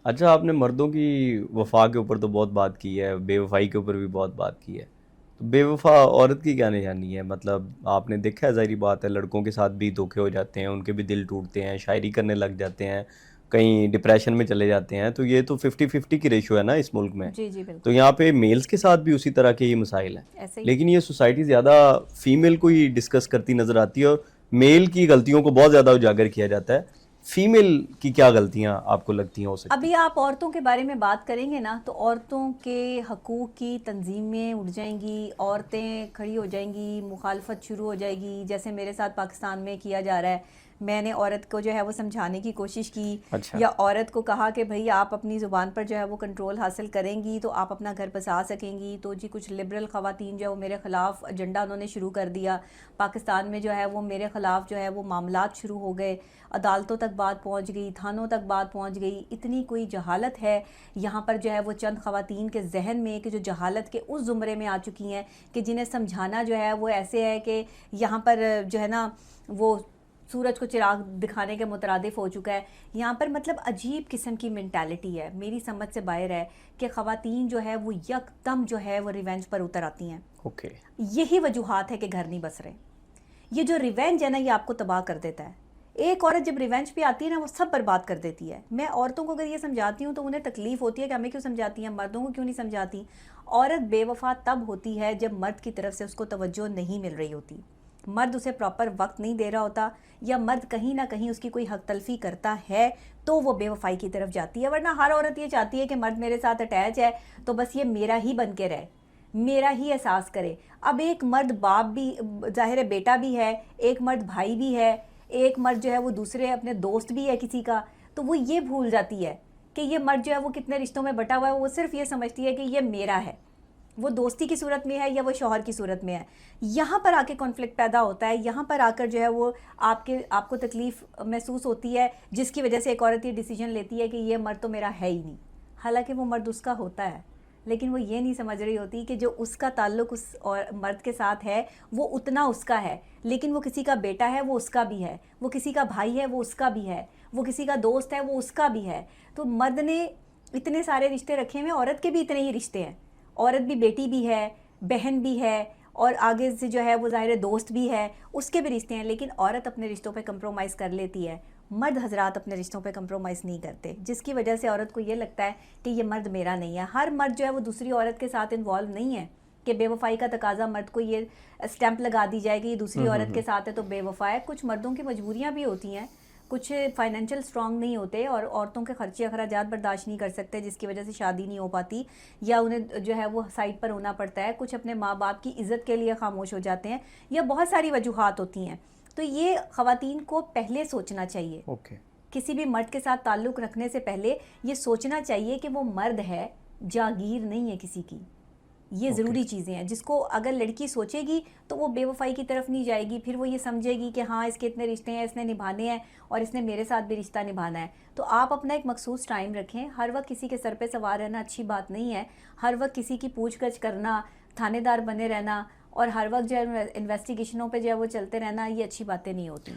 अच्छा, आपने मर्दों की वफ़ा के ऊपर तो बहुत बात की है, बेवफ़ाई के ऊपर भी बहुत बात की है। तो बेवफ़ा औरत की क्या निशानी है? मतलब आपने देखा है, ज़ाहिर-सी बात है, लड़कों के साथ भी धोखे हो जाते हैं, उनके भी दिल टूटते हैं, शायरी करने लग जाते हैं, कहीं डिप्रेशन में चले जाते हैं। तो ये तो 50-50 की रेशियो है ना इस मुल्क में। जी जी तो बिल्कुल। यहाँ पे मेल्स के साथ भी उसी तरह के ही मसाइल हैं। ऐसे ही है। लेकिन ये सोसाइटी ज़्यादा फ़ीमेल को ही डिस्कस करती नज़र आती है और मेल की गलतियों को बहुत ज़्यादा उजागर किया जाता है। फीमेल की क्या गलतियाँ आपको लगती हैं हो सकती अभी हैं? आप औरतों के बारे में बात करेंगे ना तो औरतों के हकूक़ की तंजीमें उठ जाएंगी, औरतें खड़ी हो जाएंगी, मुखालफत शुरू हो जाएगी, जैसे मेरे साथ पाकिस्तान में किया जा रहा है। मैंने औरत को जो है वो समझाने की कोशिश की, अच्छा। या औरत को कहा कि भाई आप अपनी ज़ुबान पर जो है वो कंट्रोल हासिल करेंगी तो आप अपना घर बसा सकेंगी। तो जी कुछ लिबरल ख़वातीन जो है वो मेरे ख़िलाफ़ एजेंडा उन्होंने शुरू कर दिया। पाकिस्तान में जो है वो मेरे ख़िलाफ़ जो है वो मामलात शुरू हो गए, अदालतों तक बात पहुंच गई, थानों तक बात पहुंच गई। इतनी कोई जहालत है यहाँ पर जो है वो चंद ख़वातीन के जहन में कि जो जहालत के उस ज़ुमरे में आ चुकी हैं कि जिन्हें समझाना जो है वो ऐसे है कि यहाँ पर जो है ना वो सूरज को चिराग दिखाने के मुतरादिफ हो चुका है। यहाँ पर मतलब अजीब किस्म की मेंटालिटी है, मेरी समझ से बाहर है कि ख़वातीन जो है वो यकदम जो है वो रिवेंज पर उतर आती हैं। ओके। यही वजूहात है कि घर नहीं बस रहे। ये जो रिवेंज है ना ये आपको तबाह कर देता है। एक औरत जब रिवेंज पे आती है ना वो सब बर्बाद कर देती है। मैं औरतों को अगर ये समझाती हूँ तो उन्हें तकलीफ होती है कि हमें क्यों समझाती हैं, मर्दों को क्यों नहीं समझाती। औरत बेवफा तब होती है जब मर्द की तरफ से उसको तवज्जो नहीं मिल रही होती, मर्द उसे प्रॉपर वक्त नहीं दे रहा होता, या मर्द कहीं ना कहीं उसकी कोई हक तलफी करता है तो वो बेवफाई की तरफ जाती है। वरना हर औरत ये चाहती है कि मर्द मेरे साथ अटैच है तो बस ये मेरा ही बन के रहे, मेरा ही एहसास करे। अब एक मर्द बाप भी, जाहिर है बेटा भी है, एक मर्द भाई भी है, एक मर्द जो है वो दूसरे अपने दोस्त भी है किसी का। तो वो ये भूल जाती है कि ये मर्द जो है वो कितने रिश्तों में बटा हुआ है। वो सिर्फ ये समझती है कि ये मेरा है, वो दोस्ती की सूरत में है या वो शौहर की सूरत में है। यहाँ पर आके कॉन्फ्लिक्ट पैदा होता है, यहाँ पर आकर जो है वो आपको तकलीफ़ महसूस होती है, जिसकी वजह से एक औरत ये डिसीजन लेती है कि ये मर्द तो मेरा है ही नहीं। हालांकि वो मर्द उसका होता है, लेकिन वो ये नहीं समझ रही होती कि जो उसका ताल्लुक उस और मर्द के साथ है वो उतना उसका है, लेकिन वो किसी का बेटा है वो उसका भी है, वो किसी का भाई है वो उसका भी है, वो किसी का दोस्त है वो उसका भी है। तो मर्द ने इतने सारे रिश्ते रखे हुए, औरत के भी इतने ही रिश्ते हैं। औरत भी बेटी भी है, बहन भी है, और आगे से जो है वो ज़ाहिर दोस्त भी है, उसके भी रिश्ते हैं। लेकिन औरत अपने रिश्तों पे कंप्रोमाइज़ कर लेती है, मर्द हजरात अपने रिश्तों पे कंप्रोमाइज़ नहीं करते, जिसकी वजह से औरत को ये लगता है कि ये मर्द मेरा नहीं है। हर मर्द जो है वो दूसरी औरत के साथ इन्वॉल्व नहीं है कि बेवफाई का तकाजा मर्द को ये स्टैंप लगा दी जाएगी ये दूसरी औरत के हम्म। साथ है तो बेवफा है। कुछ मर्दों की मजबूरियाँ भी होती हैं, कुछ फाइनेंशियल स्ट्रांग नहीं होते और औरतों के खर्चे अखराजात बर्दाश्त नहीं कर सकते, जिसकी वजह से शादी नहीं हो पाती, या उन्हें जो है वो साइड पर होना पड़ता है, कुछ अपने माँ बाप की इज़्ज़त के लिए खामोश हो जाते हैं, या बहुत सारी वजूहात होती हैं। तो ये ख़वातीन को पहले सोचना चाहिए, ओके। किसी भी मर्द के साथ ताल्लुक़ रखने से पहले ये सोचना चाहिए कि वो मर्द है, जागीर नहीं है किसी की। ये ओके। ज़रूरी चीज़ें हैं जिसको अगर लड़की सोचेगी तो वो बेवफाई की तरफ नहीं जाएगी। फिर वो ये समझेगी कि हाँ इसके इतने रिश्ते हैं, इसने निभाने हैं और इसने मेरे साथ भी रिश्ता निभाना है। तो आप अपना एक मखसूस टाइम रखें। हर वक्त किसी के सर पे सवार रहना अच्छी बात नहीं है। हर वक्त किसी की पूछ गछ करना, थानेदार बने रहना और हर वक्त जो है इन्वेस्टिगेशनों पे जो है वो चलते रहना, ये अच्छी बातें नहीं होती।